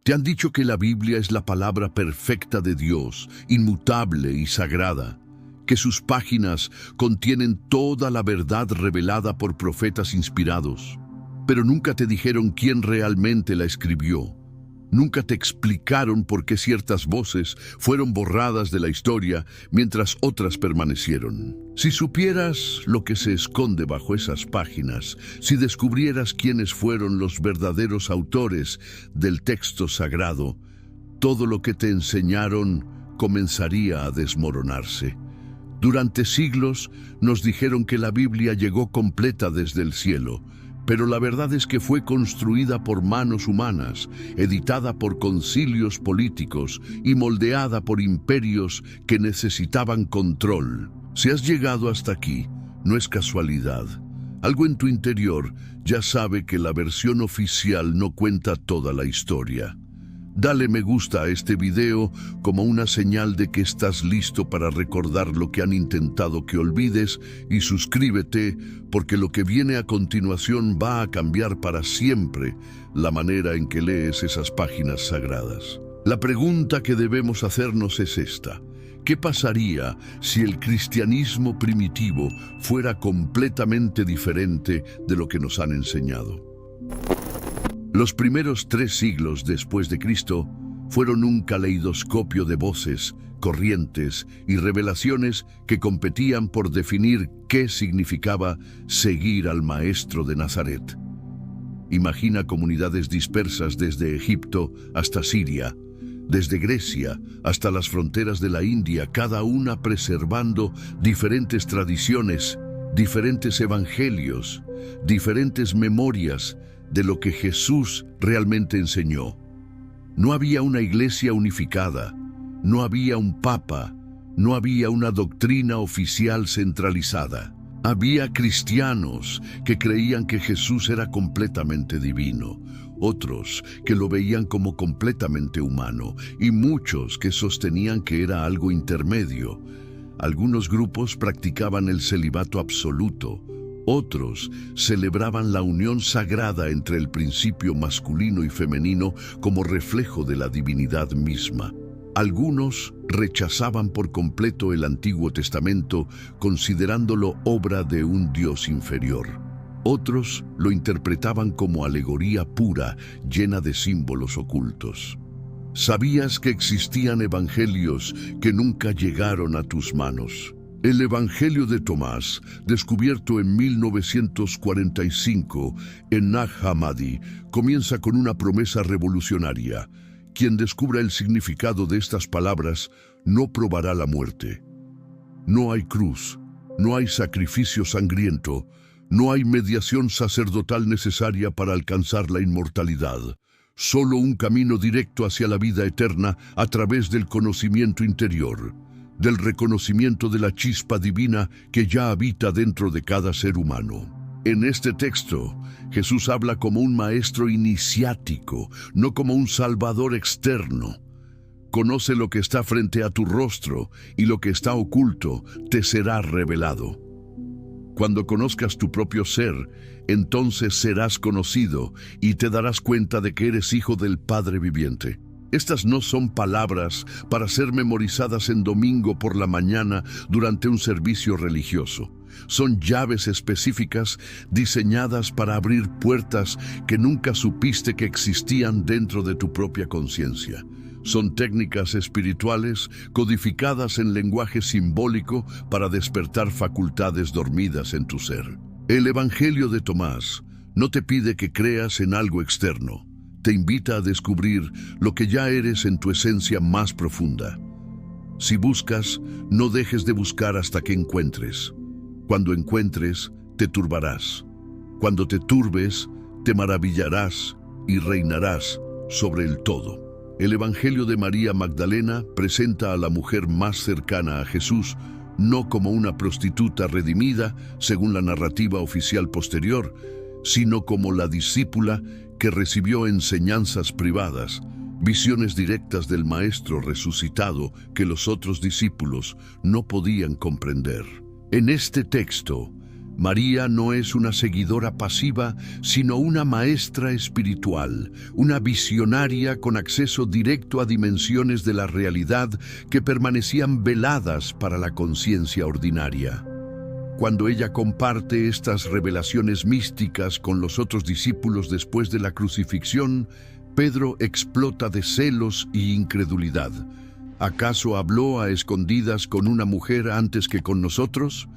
Te han dicho que la Biblia es la palabra perfecta de Dios, inmutable y sagrada, que sus páginas contienen toda la verdad revelada por profetas inspirados. Pero nunca te dijeron quién realmente la escribió. Nunca te explicaron por qué ciertas voces fueron borradas de la historia mientras otras permanecieron. Si supieras lo que se esconde bajo esas páginas, si descubrieras quiénes fueron los verdaderos autores del texto sagrado, todo lo que te enseñaron comenzaría a desmoronarse. Durante siglos nos dijeron que la Biblia llegó completa desde el cielo, pero la verdad es que fue construida por manos humanas, editada por concilios políticos y moldeada por imperios que necesitaban control. Si has llegado hasta aquí, no es casualidad. Algo en tu interior ya sabe que la versión oficial no cuenta toda la historia. Dale me gusta a este video como una señal de que estás listo para recordar lo que han intentado que olvides, y suscríbete porque lo que viene a continuación va a cambiar para siempre la manera en que lees esas páginas sagradas. La pregunta que debemos hacernos es esta: ¿qué pasaría si el cristianismo primitivo fuera completamente diferente de lo que nos han enseñado? Los primeros 3 siglos después de Cristo fueron un caleidoscopio de voces, corrientes y revelaciones que competían por definir qué significaba seguir al Maestro de Nazaret. Imagina comunidades dispersas desde Egipto hasta Siria, desde Grecia hasta las fronteras de la India, cada una preservando diferentes tradiciones, diferentes evangelios, diferentes memorias de lo que Jesús realmente enseñó. No había una iglesia unificada, no había un papa, no había una doctrina oficial centralizada. Había cristianos que creían que Jesús era completamente divino, otros que lo veían como completamente humano, y muchos que sostenían que era algo intermedio. Algunos grupos practicaban el celibato absoluto. Otros celebraban la unión sagrada entre el principio masculino y femenino como reflejo de la divinidad misma. Algunos rechazaban por completo el Antiguo Testamento, considerándolo obra de un Dios inferior. Otros lo interpretaban como alegoría pura, llena de símbolos ocultos. ¿Sabías que existían evangelios que nunca llegaron a tus manos? El Evangelio de Tomás, descubierto en 1945 en Nag Hammadi, comienza con una promesa revolucionaria: quien descubra el significado de estas palabras no probará la muerte. No hay cruz, no hay sacrificio sangriento, no hay mediación sacerdotal necesaria para alcanzar la inmortalidad. Solo un camino directo hacia la vida eterna a través del conocimiento interior, del reconocimiento de la chispa divina que ya habita dentro de cada ser humano. En este texto, Jesús habla como un maestro iniciático, no como un salvador externo. Conoce lo que está frente a tu rostro, y lo que está oculto te será revelado. Cuando conozcas tu propio ser, entonces serás conocido y te darás cuenta de que eres hijo del Padre viviente. Estas no son palabras para ser memorizadas en domingo por la mañana durante un servicio religioso. Son llaves específicas diseñadas para abrir puertas que nunca supiste que existían dentro de tu propia conciencia. Son técnicas espirituales codificadas en lenguaje simbólico para despertar facultades dormidas en tu ser. El Evangelio de Tomás no te pide que creas en algo externo. Te invita a descubrir lo que ya eres en tu esencia más profunda. Si buscas, no dejes de buscar hasta que encuentres. Cuando encuentres, te turbarás. Cuando te turbes, te maravillarás y reinarás sobre el todo. El Evangelio de María Magdalena presenta a la mujer más cercana a Jesús no como una prostituta redimida, según la narrativa oficial posterior, sino como la discípula que recibió enseñanzas privadas, visiones directas del Maestro resucitado que los otros discípulos no podían comprender. En este texto, María no es una seguidora pasiva, sino una maestra espiritual, una visionaria con acceso directo a dimensiones de la realidad que permanecían veladas para la conciencia ordinaria. Cuando ella comparte estas revelaciones místicas con los otros discípulos después de la crucifixión, Pedro explota de celos y incredulidad. ¿Acaso habló a escondidas con una mujer antes que con nosotros?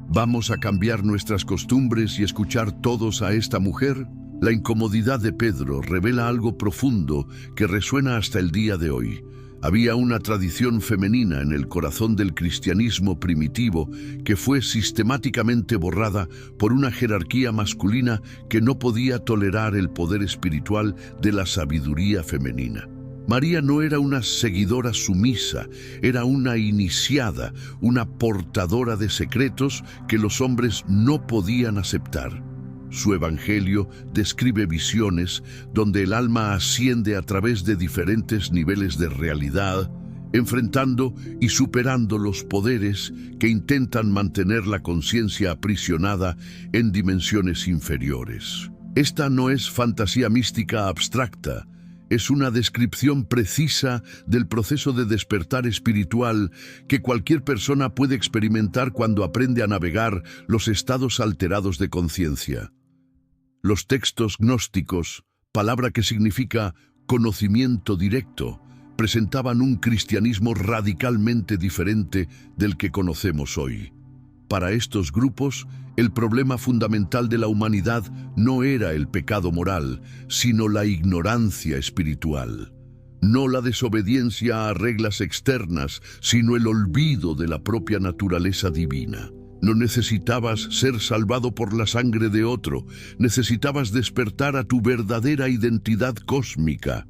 ¿Vamos a cambiar nuestras costumbres y escuchar todos a esta mujer? La incomodidad de Pedro revela algo profundo que resuena hasta el día de hoy. Había una tradición femenina en el corazón del cristianismo primitivo que fue sistemáticamente borrada por una jerarquía masculina que no podía tolerar el poder espiritual de la sabiduría femenina. María no era una seguidora sumisa, era una iniciada, una portadora de secretos que los hombres no podían aceptar. Su evangelio describe visiones donde el alma asciende a través de diferentes niveles de realidad, enfrentando y superando los poderes que intentan mantener la conciencia aprisionada en dimensiones inferiores. Esta no es fantasía mística abstracta, es una descripción precisa del proceso de despertar espiritual que cualquier persona puede experimentar cuando aprende a navegar los estados alterados de conciencia. Los textos gnósticos, palabra que significa conocimiento directo, presentaban un cristianismo radicalmente diferente del que conocemos hoy. Para estos grupos, el problema fundamental de la humanidad no era el pecado moral, sino la ignorancia espiritual. No la desobediencia a reglas externas, sino el olvido de la propia naturaleza divina. No necesitabas ser salvado por la sangre de otro, necesitabas despertar a tu verdadera identidad cósmica.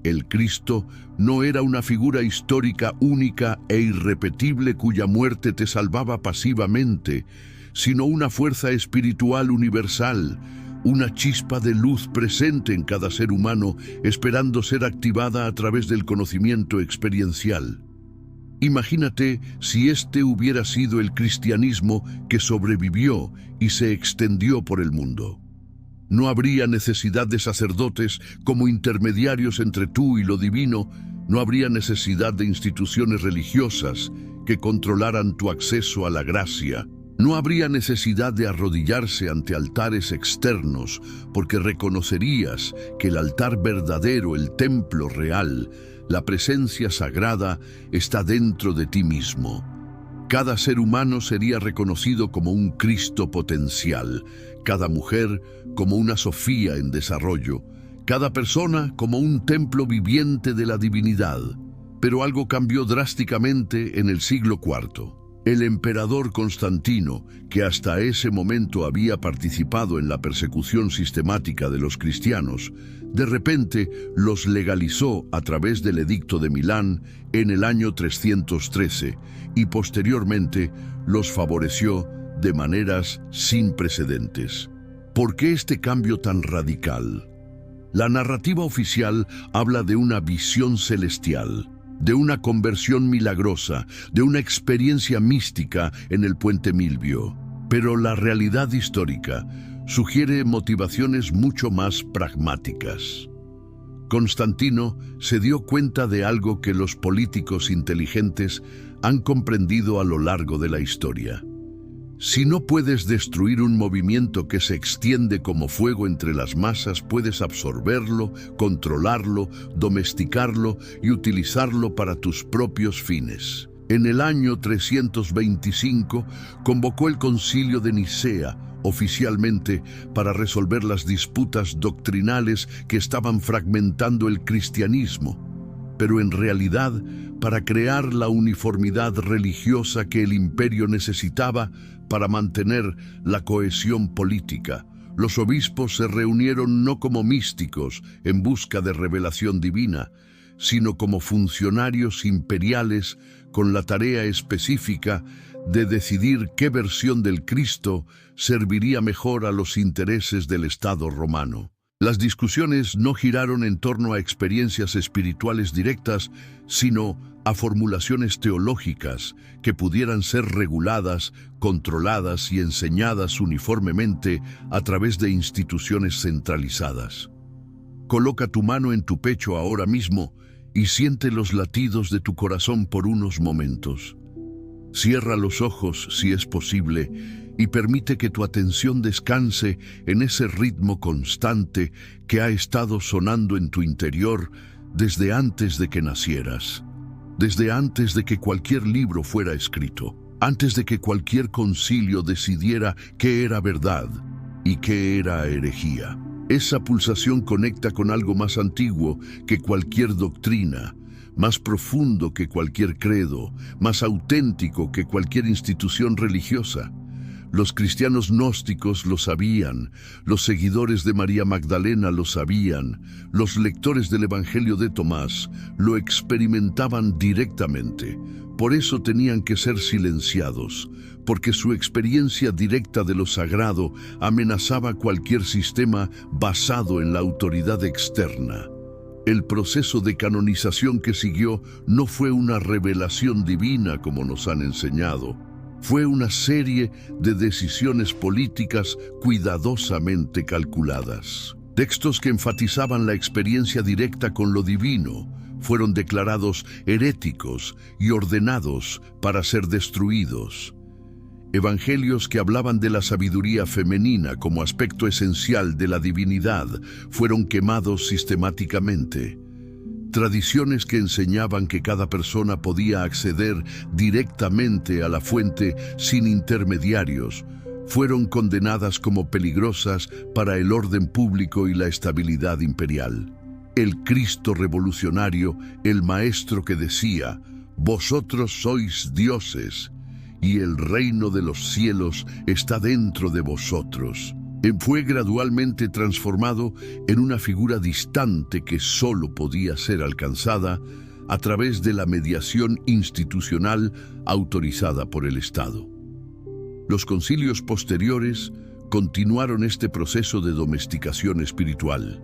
El Cristo no era una figura histórica única e irrepetible cuya muerte te salvaba pasivamente, sino una fuerza espiritual universal, una chispa de luz presente en cada ser humano, esperando ser activada a través del conocimiento experiencial. Imagínate si este hubiera sido el cristianismo que sobrevivió y se extendió por el mundo. No habría necesidad de sacerdotes como intermediarios entre tú y lo divino, no habría necesidad de instituciones religiosas que controlaran tu acceso a la gracia. No habría necesidad de arrodillarse ante altares externos, porque reconocerías que el altar verdadero, el templo real, la presencia sagrada, está dentro de ti mismo. Cada ser humano sería reconocido como un Cristo potencial, cada mujer como una Sofía en desarrollo, cada persona como un templo viviente de la divinidad. Pero algo cambió drásticamente en el siglo IV. El emperador Constantino, que hasta ese momento había participado en la persecución sistemática de los cristianos, de repente los legalizó a través del Edicto de Milán en el año 313 y posteriormente los favoreció de maneras sin precedentes. ¿Por qué este cambio tan radical? La narrativa oficial habla de una visión celestial, de una conversión milagrosa, de una experiencia mística en el puente Milvio. Pero la realidad histórica sugiere motivaciones mucho más pragmáticas. Constantino se dio cuenta de algo que los políticos inteligentes han comprendido a lo largo de la historia. Si no puedes destruir un movimiento que se extiende como fuego entre las masas, puedes absorberlo, controlarlo, domesticarlo y utilizarlo para tus propios fines. En el año 325 convocó el Concilio de Nicea, oficialmente para resolver las disputas doctrinales que estaban fragmentando el cristianismo, pero en realidad para crear la uniformidad religiosa que el imperio necesitaba para mantener la cohesión política. Los obispos se reunieron no como místicos en busca de revelación divina, sino como funcionarios imperiales con la tarea específica de decidir qué versión del Cristo serviría mejor a los intereses del Estado romano. Las discusiones no giraron en torno a experiencias espirituales directas, sino a formulaciones teológicas que pudieran ser reguladas, controladas y enseñadas uniformemente a través de instituciones centralizadas. Coloca tu mano en tu pecho ahora mismo y siente los latidos de tu corazón por unos momentos. Cierra los ojos si es posible y permite que tu atención descanse en ese ritmo constante que ha estado sonando en tu interior desde antes de que nacieras, desde antes de que cualquier libro fuera escrito, antes de que cualquier concilio decidiera qué era verdad y qué era herejía. Esa pulsación conecta con algo más antiguo que cualquier doctrina, más profundo que cualquier credo, más auténtico que cualquier institución religiosa. Los cristianos gnósticos lo sabían, los seguidores de María Magdalena lo sabían, los lectores del Evangelio de Tomás lo experimentaban directamente. Por eso tenían que ser silenciados, porque su experiencia directa de lo sagrado amenazaba cualquier sistema basado en la autoridad externa. El proceso de canonización que siguió no fue una revelación divina como nos han enseñado. Fue una serie de decisiones políticas cuidadosamente calculadas. Textos que enfatizaban la experiencia directa con lo divino fueron declarados heréticos y ordenados para ser destruidos. Evangelios que hablaban de la sabiduría femenina como aspecto esencial de la divinidad fueron quemados sistemáticamente. Tradiciones que enseñaban que cada persona podía acceder directamente a la fuente sin intermediarios fueron condenadas como peligrosas para el orden público y la estabilidad imperial. El Cristo revolucionario, el Maestro que decía: «Vosotros sois dioses, y el reino de los cielos está dentro de vosotros», fue gradualmente transformado en una figura distante que solo podía ser alcanzada a través de la mediación institucional autorizada por el Estado. Los concilios posteriores continuaron este proceso de domesticación espiritual.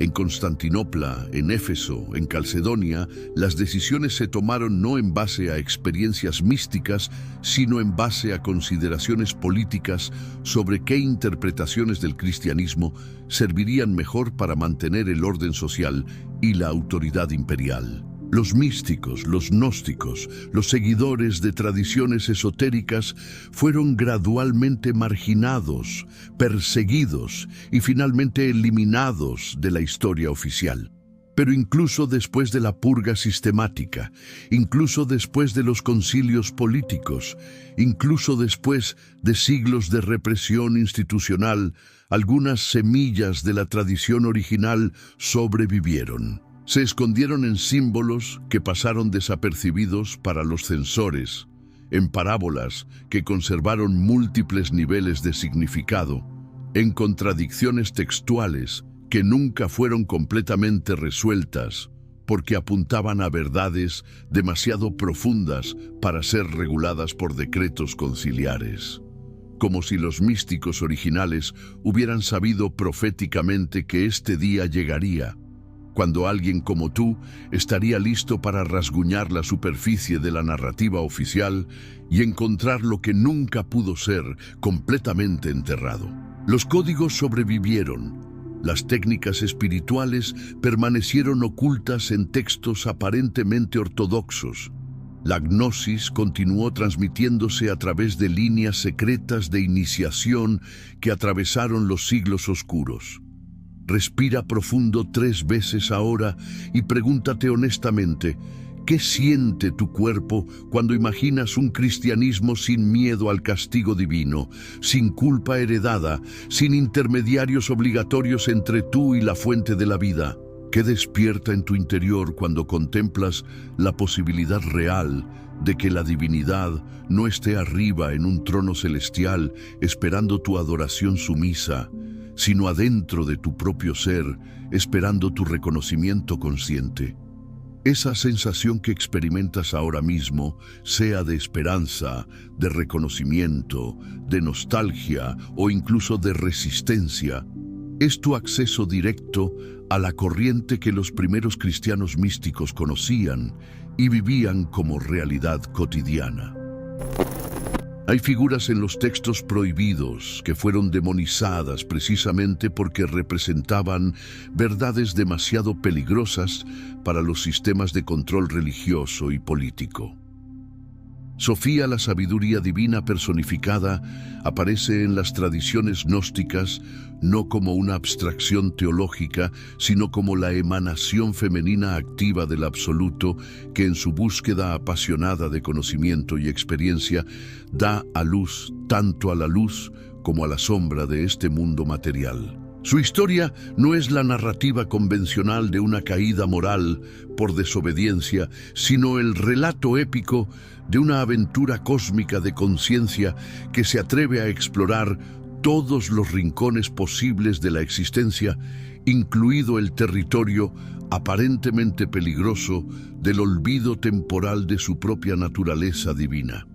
En Constantinopla, en Éfeso, en Calcedonia, las decisiones se tomaron no en base a experiencias místicas, sino en base a consideraciones políticas sobre qué interpretaciones del cristianismo servirían mejor para mantener el orden social y la autoridad imperial. Los místicos, los gnósticos, los seguidores de tradiciones esotéricas fueron gradualmente marginados, perseguidos y finalmente eliminados de la historia oficial. Pero incluso después de la purga sistemática, incluso después de los concilios políticos, incluso después de siglos de represión institucional, algunas semillas de la tradición original sobrevivieron. Se escondieron en símbolos que pasaron desapercibidos para los censores, en parábolas que conservaron múltiples niveles de significado, en contradicciones textuales que nunca fueron completamente resueltas porque apuntaban a verdades demasiado profundas para ser reguladas por decretos conciliares. Como si los místicos originales hubieran sabido proféticamente que este día llegaría, cuando alguien como tú estaría listo para rasguñar la superficie de la narrativa oficial y encontrar lo que nunca pudo ser completamente enterrado. Los códigos sobrevivieron. Las técnicas espirituales permanecieron ocultas en textos aparentemente ortodoxos. La gnosis continuó transmitiéndose a través de líneas secretas de iniciación que atravesaron los siglos oscuros. Respira profundo 3 veces ahora y pregúntate honestamente, ¿qué siente tu cuerpo cuando imaginas un cristianismo sin miedo al castigo divino, sin culpa heredada, sin intermediarios obligatorios entre tú y la fuente de la vida? ¿Qué despierta en tu interior cuando contemplas la posibilidad real de que la divinidad no esté arriba en un trono celestial esperando tu adoración sumisa, sino adentro de tu propio ser, esperando tu reconocimiento consciente? Esa sensación que experimentas ahora mismo, sea de esperanza, de reconocimiento, de nostalgia o incluso de resistencia, Es tu acceso directo a la corriente que los primeros cristianos místicos conocían y vivían como realidad cotidiana. Hay figuras en los textos prohibidos que fueron demonizadas precisamente porque representaban verdades demasiado peligrosas para los sistemas de control religioso y político. Sofía, la sabiduría divina personificada, aparece en las tradiciones gnósticas no como una abstracción teológica, sino como la emanación femenina activa del absoluto que en su búsqueda apasionada de conocimiento y experiencia da a luz tanto a la luz como a la sombra de este mundo material. Su historia no es la narrativa convencional de una caída moral por desobediencia, sino el relato épico de una aventura cósmica de conciencia que se atreve a explorar todos los rincones posibles de la existencia, incluido el territorio aparentemente peligroso del olvido temporal de su propia naturaleza divina.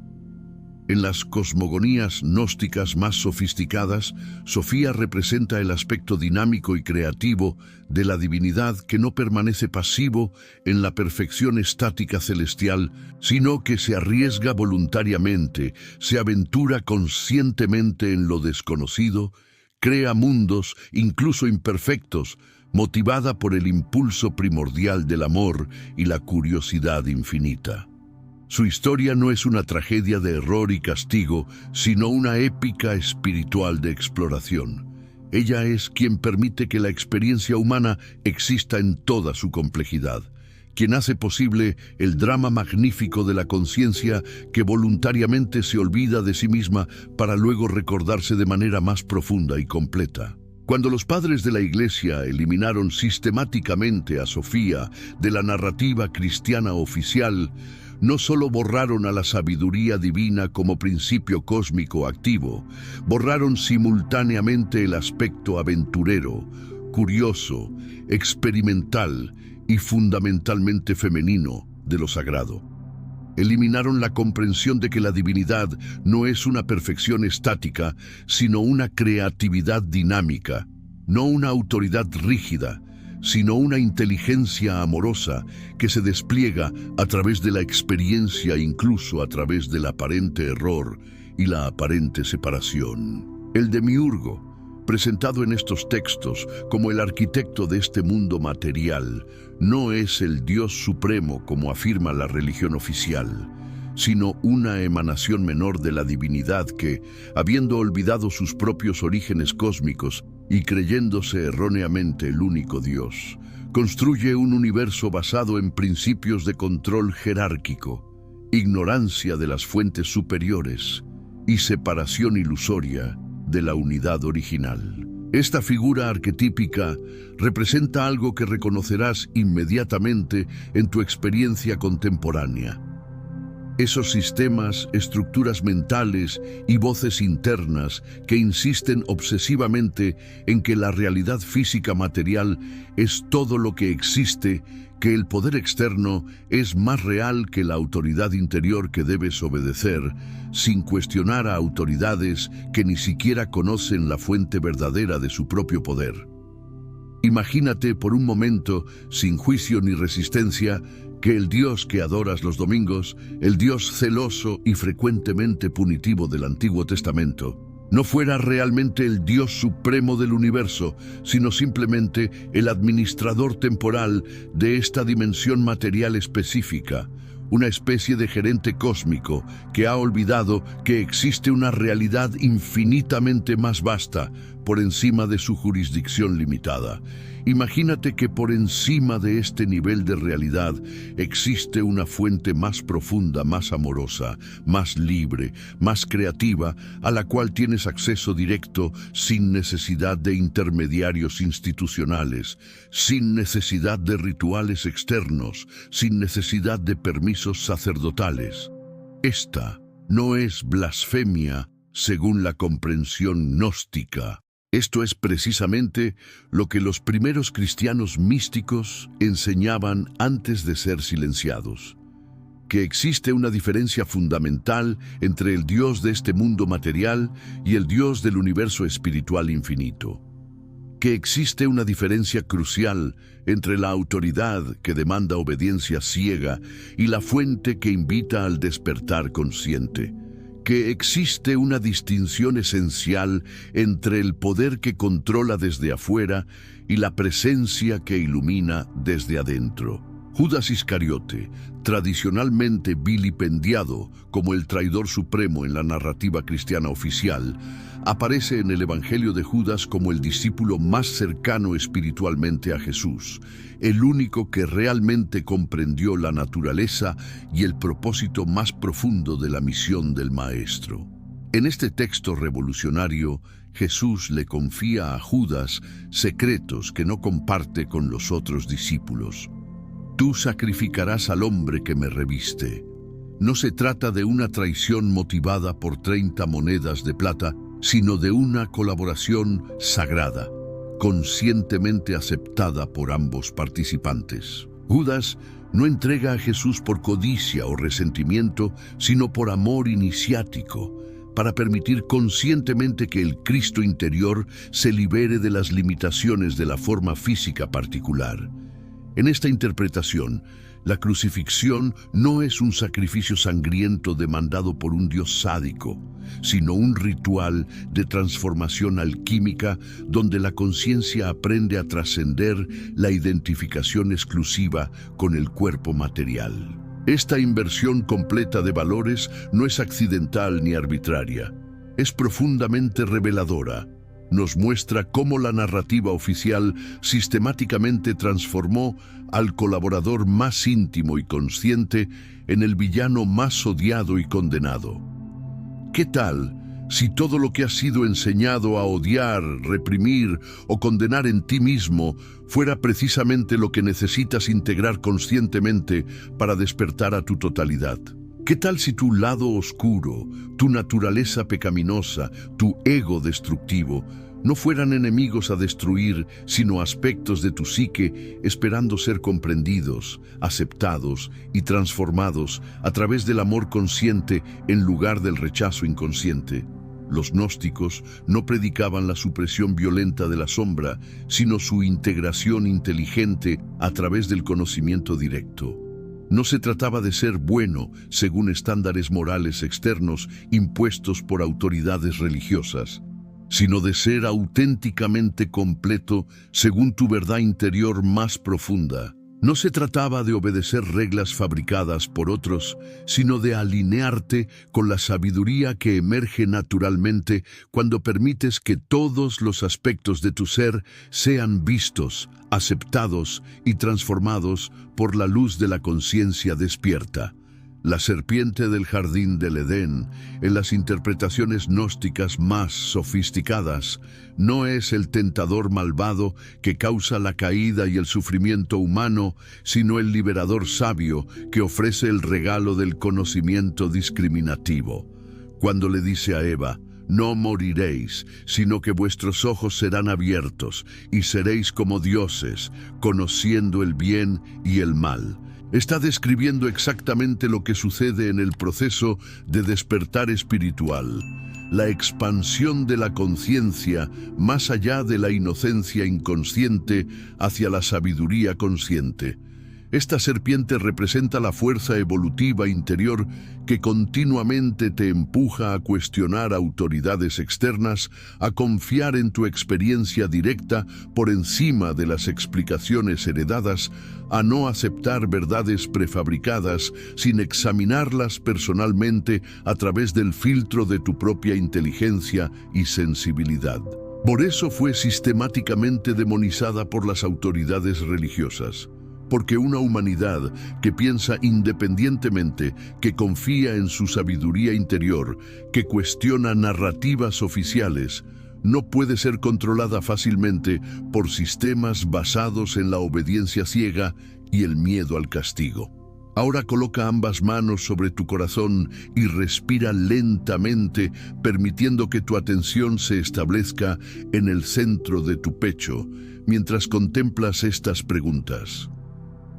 En las cosmogonías gnósticas más sofisticadas, Sofía representa el aspecto dinámico y creativo de la divinidad que no permanece pasivo en la perfección estática celestial, sino que se arriesga voluntariamente, se aventura conscientemente en lo desconocido, crea mundos, incluso imperfectos, motivada por el impulso primordial del amor y la curiosidad infinita. Su historia no es una tragedia de error y castigo, sino una épica espiritual de exploración. Ella es quien permite que la experiencia humana exista en toda su complejidad, quien hace posible el drama magnífico de la conciencia que voluntariamente se olvida de sí misma para luego recordarse de manera más profunda y completa. Cuando los padres de la Iglesia eliminaron sistemáticamente a Sofía de la narrativa cristiana oficial, no solo borraron a la sabiduría divina como principio cósmico activo, borraron simultáneamente el aspecto aventurero, curioso, experimental y fundamentalmente femenino de lo sagrado. Eliminaron la comprensión de que la divinidad no es una perfección estática, sino una creatividad dinámica, no una autoridad rígida, sino una inteligencia amorosa que se despliega a través de la experiencia, incluso a través del aparente error y la aparente separación. El demiurgo, presentado en estos textos como el arquitecto de este mundo material, no es el Dios supremo como afirma la religión oficial, sino una emanación menor de la divinidad que, habiendo olvidado sus propios orígenes cósmicos y creyéndose erróneamente el único Dios, construye un universo basado en principios de control jerárquico, ignorancia de las fuentes superiores y separación ilusoria de la unidad original. Esta figura arquetípica representa algo que reconocerás inmediatamente en tu experiencia contemporánea. Esos sistemas, estructuras mentales y voces internas que insisten obsesivamente en que la realidad física material es todo lo que existe, que el poder externo es más real que la autoridad interior que debes obedecer, sin cuestionar a autoridades que ni siquiera conocen la fuente verdadera de su propio poder. Imagínate por un momento, sin juicio ni resistencia, que el Dios que adoras los domingos, el Dios celoso y frecuentemente punitivo del Antiguo Testamento, no fuera realmente el Dios supremo del universo, sino simplemente el administrador temporal de esta dimensión material específica, una especie de gerente cósmico que ha olvidado que existe una realidad infinitamente más vasta por encima de su jurisdicción limitada. Imagínate que por encima de este nivel de realidad existe una fuente más profunda, más amorosa, más libre, más creativa, a la cual tienes acceso directo sin necesidad de intermediarios institucionales, sin necesidad de rituales externos, sin necesidad de permisos sacerdotales. Esta no es blasfemia según la comprensión gnóstica. Esto es precisamente lo que los primeros cristianos místicos enseñaban antes de ser silenciados, que existe una diferencia fundamental entre el Dios de este mundo material y el Dios del universo espiritual infinito. que existe una diferencia crucial entre la autoridad que demanda obediencia ciega y la fuente que invita al despertar consciente. Que existe una distinción esencial entre el poder que controla desde afuera y la presencia que ilumina desde adentro. Judas Iscariote, tradicionalmente vilipendiado como el traidor supremo en la narrativa cristiana oficial, aparece en el Evangelio de Judas como el discípulo más cercano espiritualmente a Jesús, el único que realmente comprendió la naturaleza y el propósito más profundo de la misión del Maestro. En este texto revolucionario, Jesús le confía a Judas secretos que no comparte con los otros discípulos. Tú sacrificarás al hombre que me reviste. No se trata de una traición motivada por 30 monedas de plata, sino de una colaboración sagrada, conscientemente aceptada por ambos participantes. Judas no entrega a Jesús por codicia o resentimiento, sino por amor iniciático, para permitir conscientemente que el Cristo interior se libere de las limitaciones de la forma física particular. En esta interpretación, la crucifixión no es un sacrificio sangriento demandado por un Dios sádico, sino un ritual de transformación alquímica donde la conciencia aprende a trascender la identificación exclusiva con el cuerpo material. Esta inversión completa de valores no es accidental ni arbitraria, es profundamente reveladora. Nos muestra cómo la narrativa oficial sistemáticamente transformó al colaborador más íntimo y consciente en el villano más odiado y condenado. ¿Qué tal si todo lo que has sido enseñado a odiar, reprimir o condenar en ti mismo fuera precisamente lo que necesitas integrar conscientemente para despertar a tu totalidad? ¿Qué tal si tu lado oscuro, tu naturaleza pecaminosa, tu ego destructivo, no fueran enemigos a destruir, sino aspectos de tu psique esperando ser comprendidos, aceptados y transformados a través del amor consciente en lugar del rechazo inconsciente? Los gnósticos no predicaban la supresión violenta de la sombra, sino su integración inteligente a través del conocimiento directo. No se trataba de ser bueno según estándares morales externos impuestos por autoridades religiosas, sino de ser auténticamente completo según tu verdad interior más profunda. No se trataba de obedecer reglas fabricadas por otros, sino de alinearte con la sabiduría que emerge naturalmente cuando permites que todos los aspectos de tu ser sean vistos, aceptados y transformados por la luz de la conciencia despierta. La serpiente del jardín del Edén, en las interpretaciones gnósticas más sofisticadas, no es el tentador malvado que causa la caída y el sufrimiento humano, sino el liberador sabio que ofrece el regalo del conocimiento discriminativo. Cuando le dice a Eva, no moriréis, sino que vuestros ojos serán abiertos y seréis como dioses, conociendo el bien y el mal. Está describiendo exactamente lo que sucede en el proceso de despertar espiritual, la expansión de la conciencia más allá de la inocencia inconsciente hacia la sabiduría consciente. Esta serpiente representa la fuerza evolutiva interior que continuamente te empuja a cuestionar autoridades externas, a confiar en tu experiencia directa por encima de las explicaciones heredadas, a no aceptar verdades prefabricadas sin examinarlas personalmente a través del filtro de tu propia inteligencia y sensibilidad. Por eso fue sistemáticamente demonizada por las autoridades religiosas. Porque una humanidad que piensa independientemente, que confía en su sabiduría interior, que cuestiona narrativas oficiales, no puede ser controlada fácilmente por sistemas basados en la obediencia ciega y el miedo al castigo. Ahora coloca ambas manos sobre tu corazón y respira lentamente, permitiendo que tu atención se establezca en el centro de tu pecho, mientras contemplas estas preguntas.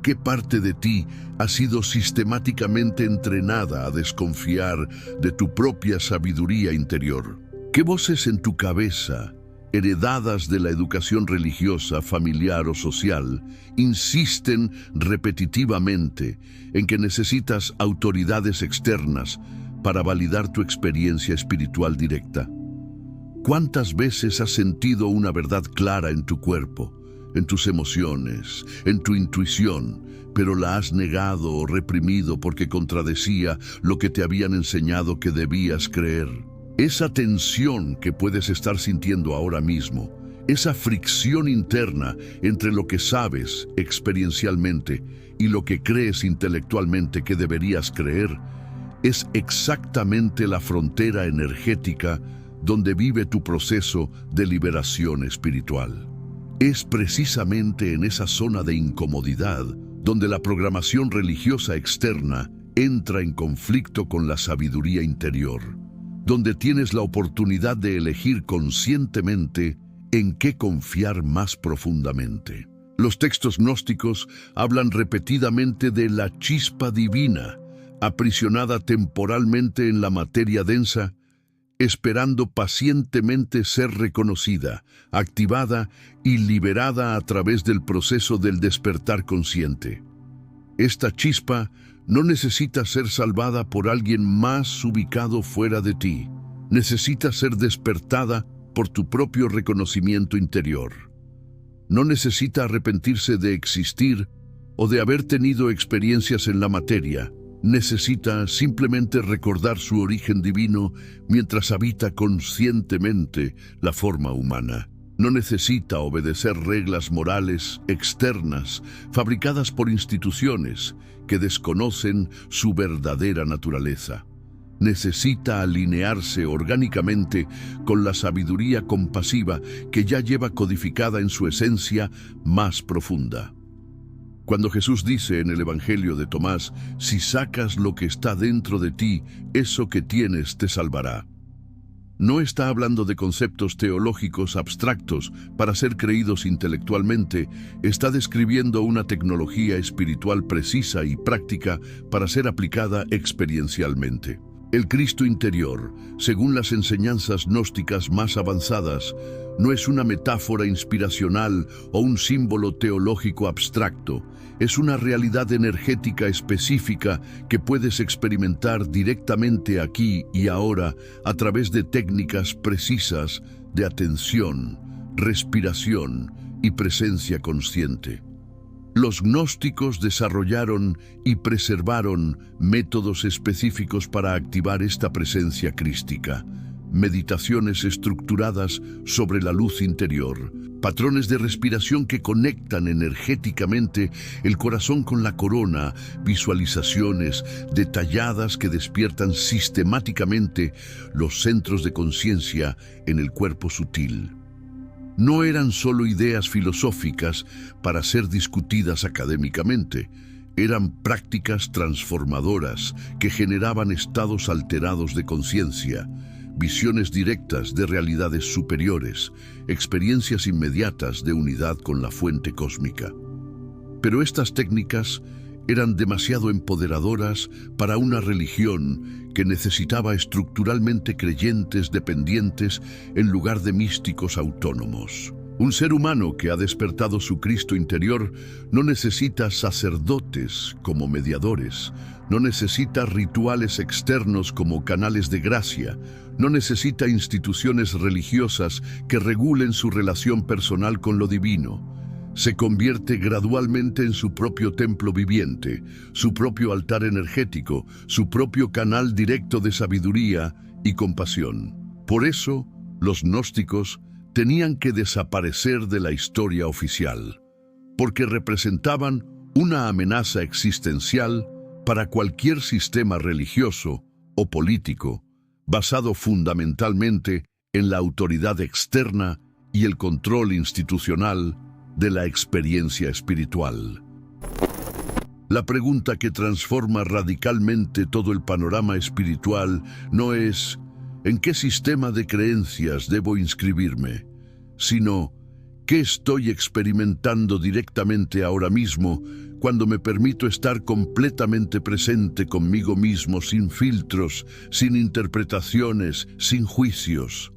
¿Qué parte de ti ha sido sistemáticamente entrenada a desconfiar de tu propia sabiduría interior? ¿Qué voces en tu cabeza, heredadas de la educación religiosa, familiar o social, insisten repetitivamente en que necesitas autoridades externas para validar tu experiencia espiritual directa. ¿Cuántas veces has sentido una verdad clara en tu cuerpo, en tus emociones, en tu intuición, pero la has negado o reprimido porque contradecía lo que te habían enseñado que debías creer? Esa tensión que puedes estar sintiendo ahora mismo, esa fricción interna entre lo que sabes experiencialmente y lo que crees intelectualmente que deberías creer, es exactamente la frontera energética donde vive tu proceso de liberación espiritual. Es precisamente en esa zona de incomodidad donde la programación religiosa externa entra en conflicto con la sabiduría interior, donde tienes la oportunidad de elegir conscientemente en qué confiar más profundamente. Los textos gnósticos hablan repetidamente de la chispa divina, aprisionada temporalmente en la materia densa, esperando pacientemente ser reconocida, activada y liberada a través del proceso del despertar consciente. Esta chispa no necesita ser salvada por alguien más ubicado fuera de ti. Necesita ser despertada por tu propio reconocimiento interior. No necesita arrepentirse de existir o de haber tenido experiencias en la materia. Necesita simplemente recordar su origen divino mientras habita conscientemente la forma humana. No necesita obedecer reglas morales externas fabricadas por instituciones que desconocen su verdadera naturaleza. Necesita alinearse orgánicamente con la sabiduría compasiva que ya lleva codificada en su esencia más profunda. Cuando Jesús dice en el Evangelio de Tomás, si sacas lo que está dentro de ti, eso que tienes te salvará. No está hablando de conceptos teológicos abstractos para ser creídos intelectualmente, está describiendo una tecnología espiritual precisa y práctica para ser aplicada experiencialmente. El Cristo interior, según las enseñanzas gnósticas más avanzadas, no es una metáfora inspiracional o un símbolo teológico abstracto, es una realidad energética específica que puedes experimentar directamente aquí y ahora a través de técnicas precisas de atención, respiración y presencia consciente. Los gnósticos desarrollaron y preservaron métodos específicos para activar esta presencia crística, meditaciones estructuradas sobre la luz interior, patrones de respiración que conectan energéticamente el corazón con la corona, visualizaciones detalladas que despiertan sistemáticamente los centros de conciencia en el cuerpo sutil. No eran solo ideas filosóficas para ser discutidas académicamente, eran prácticas transformadoras que generaban estados alterados de conciencia, visiones directas de realidades superiores, experiencias inmediatas de unidad con la fuente cósmica. Pero estas técnicas eran demasiado empoderadoras para una religión que necesitaba estructuralmente creyentes dependientes en lugar de místicos autónomos. Un ser humano que ha despertado su Cristo interior no necesita sacerdotes como mediadores, no necesita rituales externos como canales de gracia, no necesita instituciones religiosas que regulen su relación personal con lo divino. Se convierte gradualmente en su propio templo viviente, su propio altar energético, su propio canal directo de sabiduría y compasión. Por eso, los gnósticos tenían que desaparecer de la historia oficial, porque representaban una amenaza existencial para cualquier sistema religioso o político, basado fundamentalmente en la autoridad externa y el control institucional de la experiencia espiritual. La pregunta que transforma radicalmente todo el panorama espiritual no es ¿en qué sistema de creencias debo inscribirme?, sino ¿qué estoy experimentando directamente ahora mismo cuando me permito estar completamente presente conmigo mismo sin filtros, sin interpretaciones, sin juicios?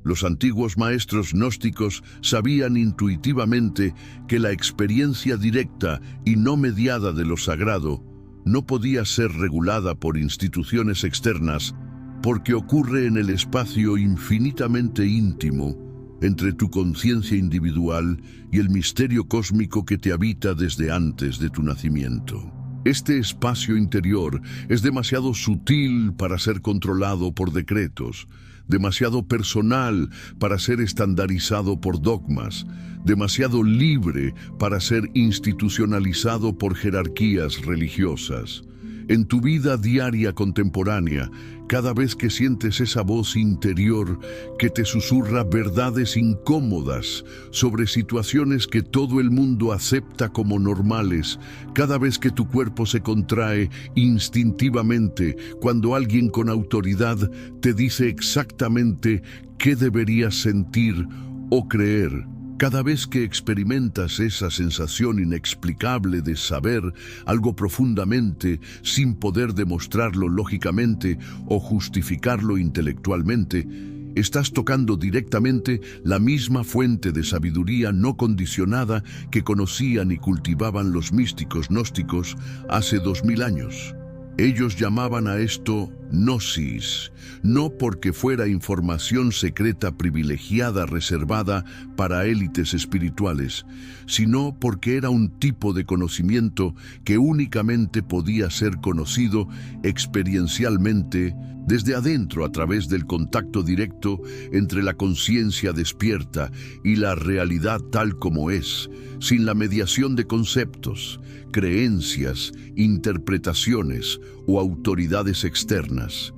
Los antiguos maestros gnósticos sabían intuitivamente que la experiencia directa y no mediada de lo sagrado no podía ser regulada por instituciones externas porque ocurre en el espacio infinitamente íntimo entre tu conciencia individual y el misterio cósmico que te habita desde antes de tu nacimiento. Este espacio interior es demasiado sutil para ser controlado por decretos, demasiado personal para ser estandarizado por dogmas, demasiado libre para ser institucionalizado por jerarquías religiosas. En tu vida diaria contemporánea, cada vez que sientes esa voz interior que te susurra verdades incómodas sobre situaciones que todo el mundo acepta como normales, cada vez que tu cuerpo se contrae instintivamente cuando alguien con autoridad te dice exactamente qué deberías sentir o creer, cada vez que experimentas esa sensación inexplicable de saber algo profundamente sin poder demostrarlo lógicamente o justificarlo intelectualmente, estás tocando directamente la misma fuente de sabiduría no condicionada que conocían y cultivaban los místicos gnósticos hace 2000 años. Ellos llamaban a esto gnosis, no porque fuera información secreta privilegiada reservada para élites espirituales, sino porque era un tipo de conocimiento que únicamente podía ser conocido experiencialmente desde adentro a través del contacto directo entre la conciencia despierta y la realidad tal como es, sin la mediación de conceptos, creencias, interpretaciones o autoridades externas.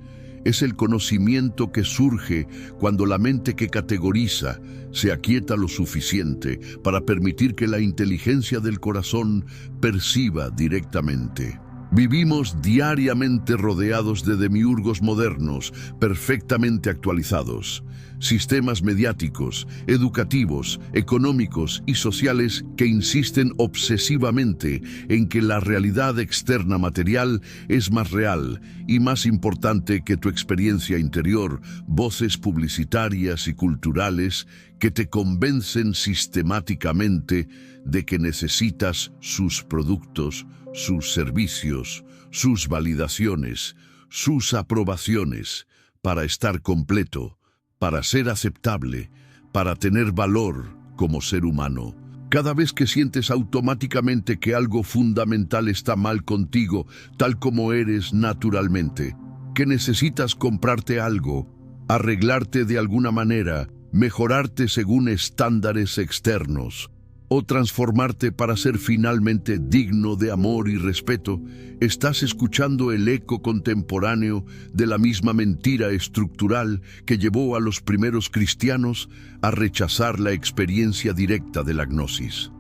Es el conocimiento que surge cuando la mente que categoriza se aquieta lo suficiente para permitir que la inteligencia del corazón perciba directamente. Vivimos diariamente rodeados de demiurgos modernos, perfectamente actualizados, sistemas mediáticos, educativos, económicos y sociales que insisten obsesivamente en que la realidad externa material es más real y más importante que tu experiencia interior, voces publicitarias y culturales que te convencen sistemáticamente de que necesitas sus productos, sus servicios, sus validaciones, sus aprobaciones, para estar completo, para ser aceptable, para tener valor como ser humano. Cada vez que sientes automáticamente que algo fundamental está mal contigo, tal como eres naturalmente, que necesitas comprarte algo, arreglarte de alguna manera, mejorarte según estándares externos, o transformarte para ser finalmente digno de amor y respeto, estás escuchando el eco contemporáneo de la misma mentira estructural que llevó a los primeros cristianos a rechazar la experiencia directa de la gnosis.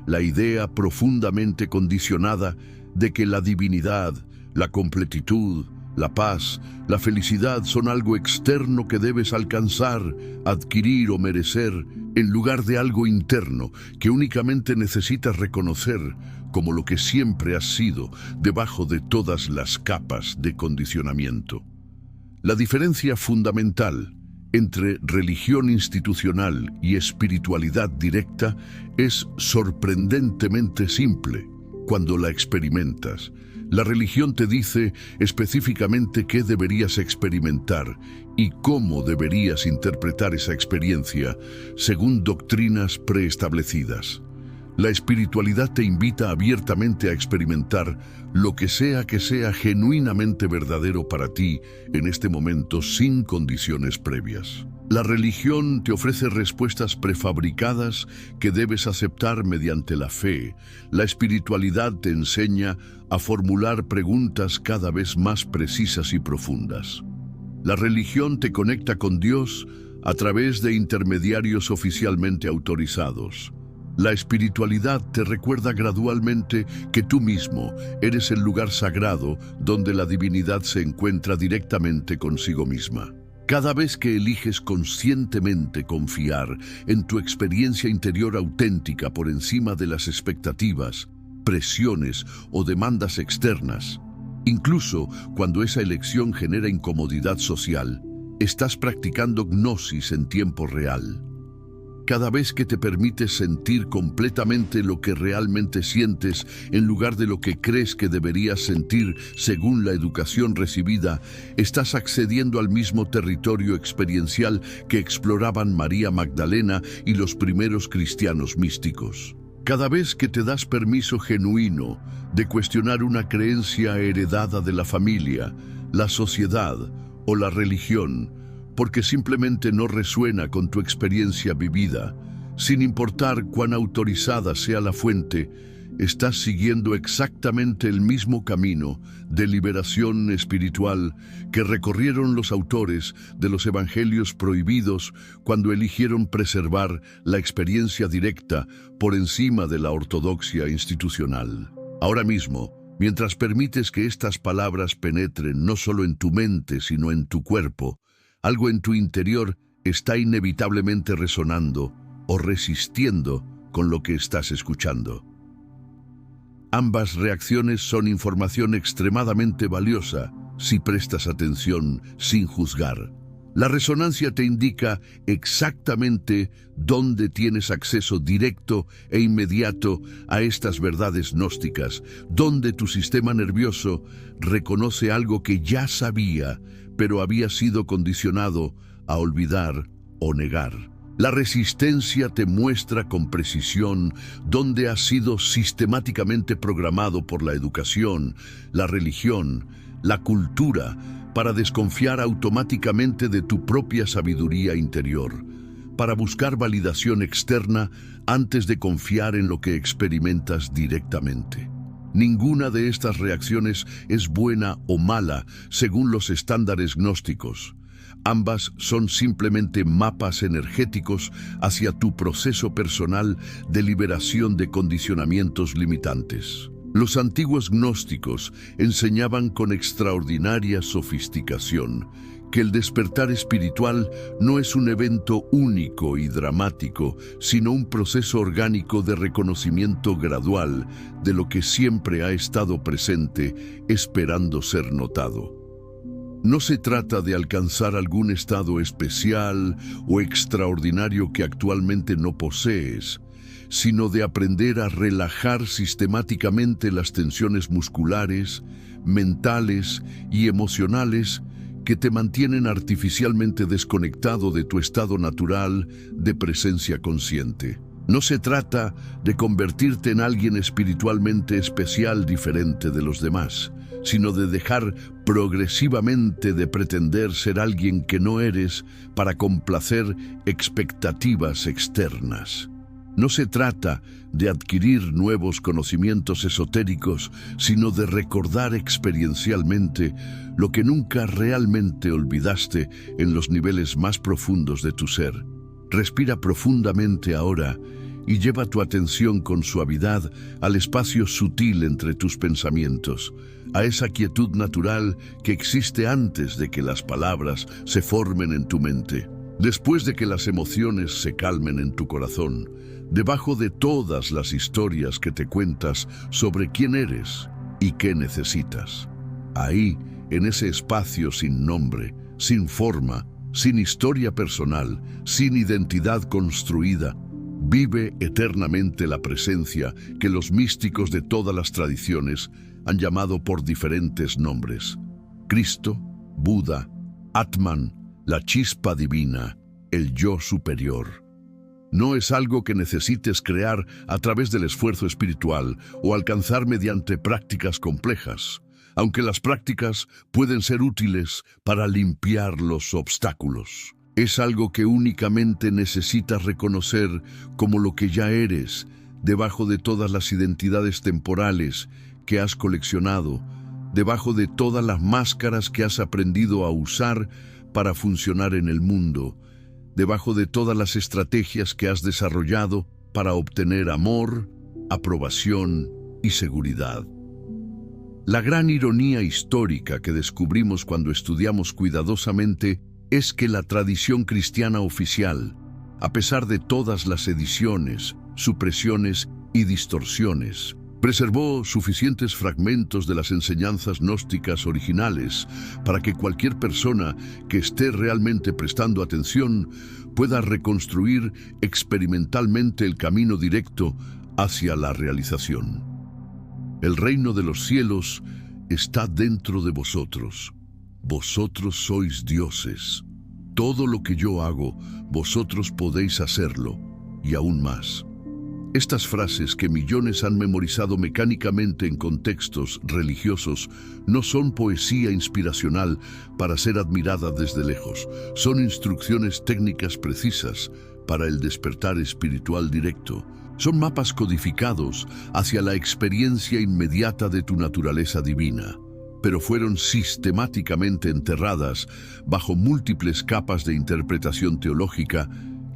La idea profundamente condicionada de que la divinidad, la completitud, la paz, la felicidad son algo externo que debes alcanzar, adquirir o merecer, en lugar de algo interno que únicamente necesitas reconocer como lo que siempre has sido debajo de todas las capas de condicionamiento. La diferencia fundamental entre religión institucional y espiritualidad directa es sorprendentemente simple cuando la experimentas. La religión te dice específicamente qué deberías experimentar y cómo deberías interpretar esa experiencia según doctrinas preestablecidas. La espiritualidad te invita abiertamente a experimentar lo que sea genuinamente verdadero para ti en este momento sin condiciones previas. La religión te ofrece respuestas prefabricadas que debes aceptar mediante la fe. La espiritualidad te enseña a formular preguntas cada vez más precisas y profundas. La religión te conecta con Dios a través de intermediarios oficialmente autorizados. La espiritualidad te recuerda gradualmente que tú mismo eres el lugar sagrado donde la divinidad se encuentra directamente consigo misma. Cada vez que eliges conscientemente confiar en tu experiencia interior auténtica por encima de las expectativas, presiones o demandas externas, incluso cuando esa elección genera incomodidad social, estás practicando gnosis en tiempo real. Cada vez que te permites sentir completamente lo que realmente sientes en lugar de lo que crees que deberías sentir según la educación recibida, estás accediendo al mismo territorio experiencial que exploraban María Magdalena y los primeros cristianos místicos. Cada vez que te das permiso genuino de cuestionar una creencia heredada de la familia, la sociedad o la religión, porque simplemente no resuena con tu experiencia vivida, sin importar cuán autorizada sea la fuente, estás siguiendo exactamente el mismo camino de liberación espiritual que recorrieron los autores de los evangelios prohibidos cuando eligieron preservar la experiencia directa por encima de la ortodoxia institucional. Ahora mismo, mientras permites que estas palabras penetren no solo en tu mente, sino en tu cuerpo, algo en tu interior está inevitablemente resonando o resistiendo con lo que estás escuchando. Ambas reacciones son información extremadamente valiosa si prestas atención sin juzgar. La resonancia te indica exactamente dónde tienes acceso directo e inmediato a estas verdades gnósticas, dónde tu sistema nervioso reconoce algo que ya sabía, pero había sido condicionado a olvidar o negar. La resistencia te muestra con precisión dónde has sido sistemáticamente programado por la educación, la religión, la cultura, para desconfiar automáticamente de tu propia sabiduría interior, para buscar validación externa antes de confiar en lo que experimentas directamente. Ninguna de estas reacciones es buena o mala según los estándares gnósticos. Ambas son simplemente mapas energéticos hacia tu proceso personal de liberación de condicionamientos limitantes. Los antiguos gnósticos enseñaban con extraordinaria sofisticación que el despertar espiritual no es un evento único y dramático, sino un proceso orgánico de reconocimiento gradual de lo que siempre ha estado presente, esperando ser notado. No se trata de alcanzar algún estado especial o extraordinario que actualmente no posees, sino de aprender a relajar sistemáticamente las tensiones musculares, mentales y emocionales que te mantienen artificialmente desconectado de tu estado natural de presencia consciente. No se trata de convertirte en alguien espiritualmente especial diferente de los demás, sino de dejar progresivamente de pretender ser alguien que no eres para complacer expectativas externas. No se trata de adquirir nuevos conocimientos esotéricos, sino de recordar experiencialmente lo que nunca realmente olvidaste en los niveles más profundos de tu ser. Respira profundamente ahora y lleva tu atención con suavidad al espacio sutil entre tus pensamientos, a esa quietud natural que existe antes de que las palabras se formen en tu mente. Después de que las emociones se calmen en tu corazón, debajo de todas las historias que te cuentas sobre quién eres y qué necesitas. Ahí, en ese espacio sin nombre, sin forma, sin historia personal, sin identidad construida, vive eternamente la presencia que los místicos de todas las tradiciones han llamado por diferentes nombres: Cristo, Buda, Atman, la chispa divina, el yo superior. No es algo que necesites crear a través del esfuerzo espiritual o alcanzar mediante prácticas complejas, aunque las prácticas pueden ser útiles para limpiar los obstáculos. Es algo que únicamente necesitas reconocer como lo que ya eres, debajo de todas las identidades temporales que has coleccionado, debajo de todas las máscaras que has aprendido a usar para funcionar en el mundo, debajo de todas las estrategias que has desarrollado para obtener amor, aprobación y seguridad. La gran ironía histórica que descubrimos cuando estudiamos cuidadosamente es que la tradición cristiana oficial, a pesar de todas las ediciones, supresiones y distorsiones, Preservó suficientes fragmentos de las enseñanzas gnósticas originales para que cualquier persona que esté realmente prestando atención pueda reconstruir experimentalmente el camino directo hacia la realización. El reino de los cielos está dentro de vosotros. Vosotros sois dioses. Todo lo que yo hago, vosotros podéis hacerlo, y aún más. Estas frases que millones han memorizado mecánicamente en contextos religiosos no son poesía inspiracional para ser admirada desde lejos. Son instrucciones técnicas precisas para el despertar espiritual directo. Son mapas codificados hacia la experiencia inmediata de tu naturaleza divina, pero fueron sistemáticamente enterradas bajo múltiples capas de interpretación teológica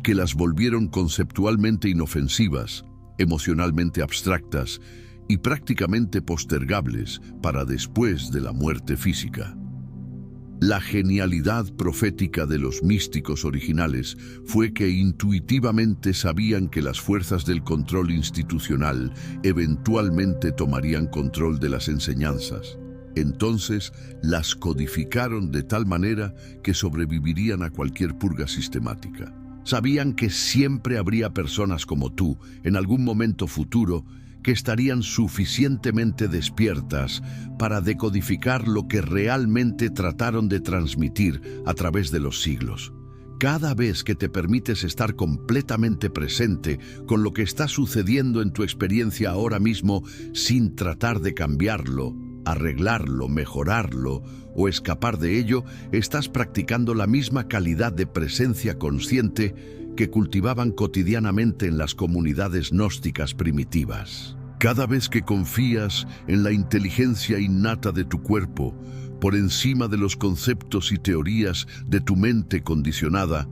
que las volvieron conceptualmente inofensivas, emocionalmente abstractas y prácticamente postergables para después de la muerte física. La genialidad profética de los místicos originales fue que intuitivamente sabían que las fuerzas del control institucional eventualmente tomarían control de las enseñanzas. Entonces las codificaron de tal manera que sobrevivirían a cualquier purga sistemática. Sabían que siempre habría personas como tú, en algún momento futuro, que estarían suficientemente despiertas para decodificar lo que realmente trataron de transmitir a través de los siglos. Cada vez que te permites estar completamente presente con lo que está sucediendo en tu experiencia ahora mismo sin tratar de cambiarlo, arreglarlo, mejorarlo o escapar de ello, estás practicando la misma calidad de presencia consciente que cultivaban cotidianamente en las comunidades gnósticas primitivas. Cada vez que confías en la inteligencia innata de tu cuerpo, por encima de los conceptos y teorías de tu mente condicionada,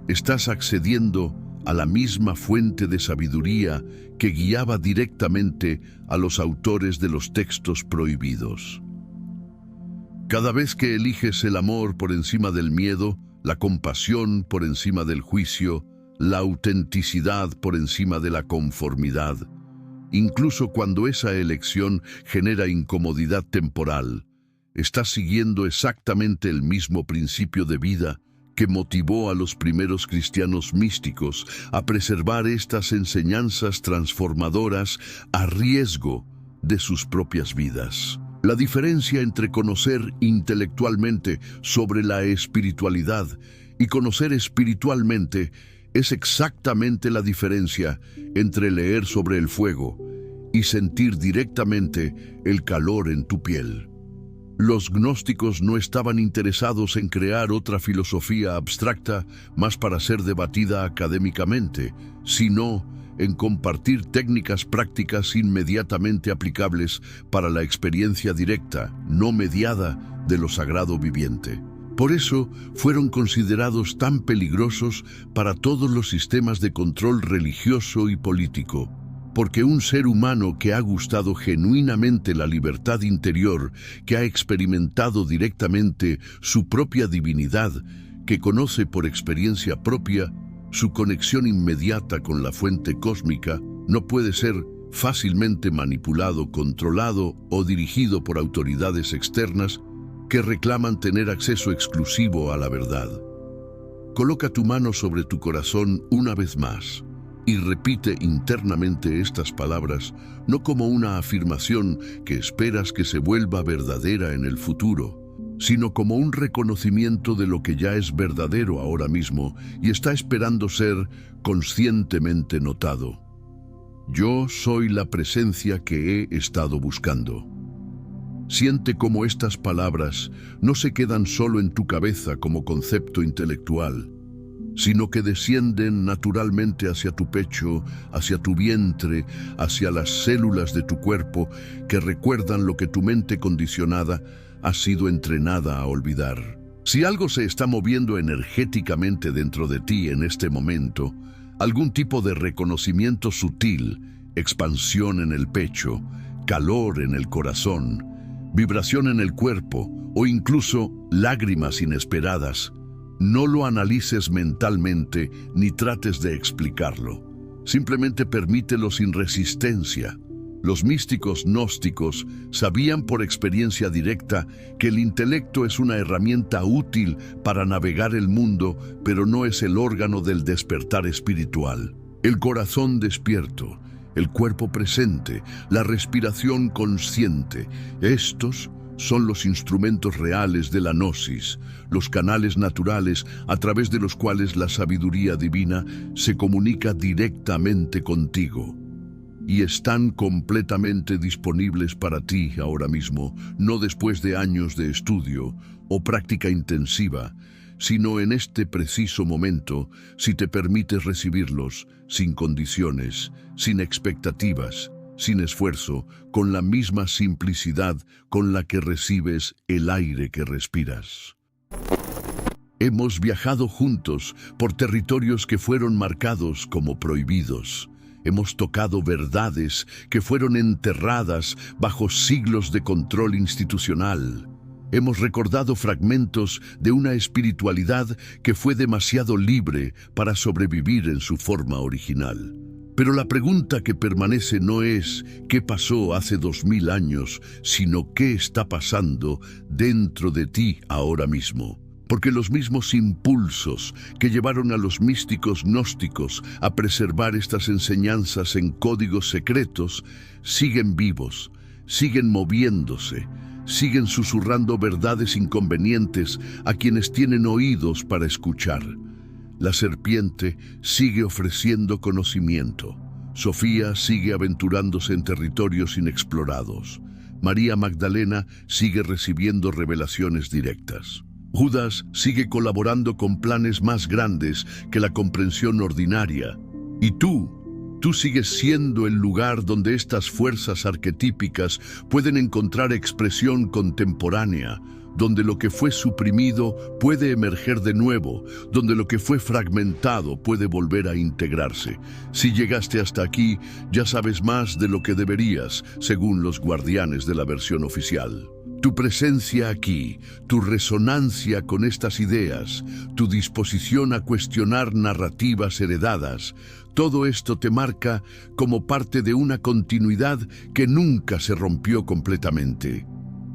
estás accediendo a la misma fuente de sabiduría que guiaba directamente a los autores de los textos prohibidos. Cada vez que eliges el amor por encima del miedo, la compasión por encima del juicio, la autenticidad por encima de la conformidad, incluso cuando esa elección genera incomodidad temporal, estás siguiendo exactamente el mismo principio de vida que motivó a los primeros cristianos místicos a preservar estas enseñanzas transformadoras a riesgo de sus propias vidas. La diferencia entre conocer intelectualmente sobre la espiritualidad y conocer espiritualmente es exactamente la diferencia entre leer sobre el fuego y sentir directamente el calor en tu piel. Los gnósticos no estaban interesados en crear otra filosofía abstracta más para ser debatida académicamente, sino en compartir técnicas prácticas inmediatamente aplicables para la experiencia directa, no mediada, de lo sagrado viviente. Por eso fueron considerados tan peligrosos para todos los sistemas de control religioso y político, porque un ser humano que ha gustado genuinamente la libertad interior, que ha experimentado directamente su propia divinidad, que conoce por experiencia propia su conexión inmediata con la fuente cósmica, no puede ser fácilmente manipulado, controlado o dirigido por autoridades externas que reclaman tener acceso exclusivo a la verdad. Coloca tu mano sobre tu corazón una vez más y repite internamente estas palabras, no como una afirmación que esperas que se vuelva verdadera en el futuro, sino como un reconocimiento de lo que ya es verdadero ahora mismo y está esperando ser conscientemente notado. Yo soy la presencia que he estado buscando. Siente cómo estas palabras no se quedan solo en tu cabeza como concepto intelectual, sino que descienden naturalmente hacia tu pecho, hacia tu vientre, hacia las células de tu cuerpo que recuerdan lo que tu mente condicionada ha sido entrenada a olvidar. Si algo se está moviendo energéticamente dentro de ti en este momento, algún tipo de reconocimiento sutil, expansión en el pecho, calor en el corazón, vibración en el cuerpo o incluso lágrimas inesperadas, no lo analices mentalmente ni trates de explicarlo. Simplemente permítelo sin resistencia. Los místicos gnósticos sabían por experiencia directa que el intelecto es una herramienta útil para navegar el mundo, pero no es el órgano del despertar espiritual. El corazón despierto, el cuerpo presente, la respiración consciente, estos son los instrumentos reales de la gnosis, los canales naturales a través de los cuales la sabiduría divina se comunica directamente contigo. Y están completamente disponibles para ti ahora mismo, no después de años de estudio o práctica intensiva, sino en este preciso momento, si te permites recibirlos sin condiciones, sin expectativas, sin esfuerzo, con la misma simplicidad con la que recibes el aire que respiras. Hemos viajado juntos por territorios que fueron marcados como prohibidos. Hemos tocado verdades que fueron enterradas bajo siglos de control institucional. Hemos recordado fragmentos de una espiritualidad que fue demasiado libre para sobrevivir en su forma original. Pero la pregunta que permanece no es ¿qué pasó hace 2000 años?, sino ¿qué está pasando dentro de ti ahora mismo? Porque los mismos impulsos que llevaron a los místicos gnósticos a preservar estas enseñanzas en códigos secretos siguen vivos, siguen moviéndose, siguen susurrando verdades inconvenientes a quienes tienen oídos para escuchar. La serpiente sigue ofreciendo conocimiento. Sofía sigue aventurándose en territorios inexplorados. María Magdalena sigue recibiendo revelaciones directas. Judas sigue colaborando con planes más grandes que la comprensión ordinaria. Y tú sigues siendo el lugar donde estas fuerzas arquetípicas pueden encontrar expresión contemporánea, donde lo que fue suprimido puede emerger de nuevo, donde lo que fue fragmentado puede volver a integrarse. Si llegaste hasta aquí, ya sabes más de lo que deberías, según los guardianes de la versión oficial. Tu presencia aquí, tu resonancia con estas ideas, tu disposición a cuestionar narrativas heredadas, todo esto te marca como parte de una continuidad que nunca se rompió completamente.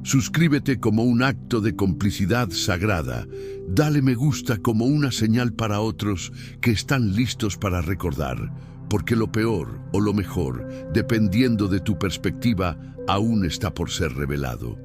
Suscríbete como un acto de complicidad sagrada. Dale me gusta como una señal para otros que están listos para recordar, porque lo peor o lo mejor, dependiendo de tu perspectiva, aún está por ser revelado.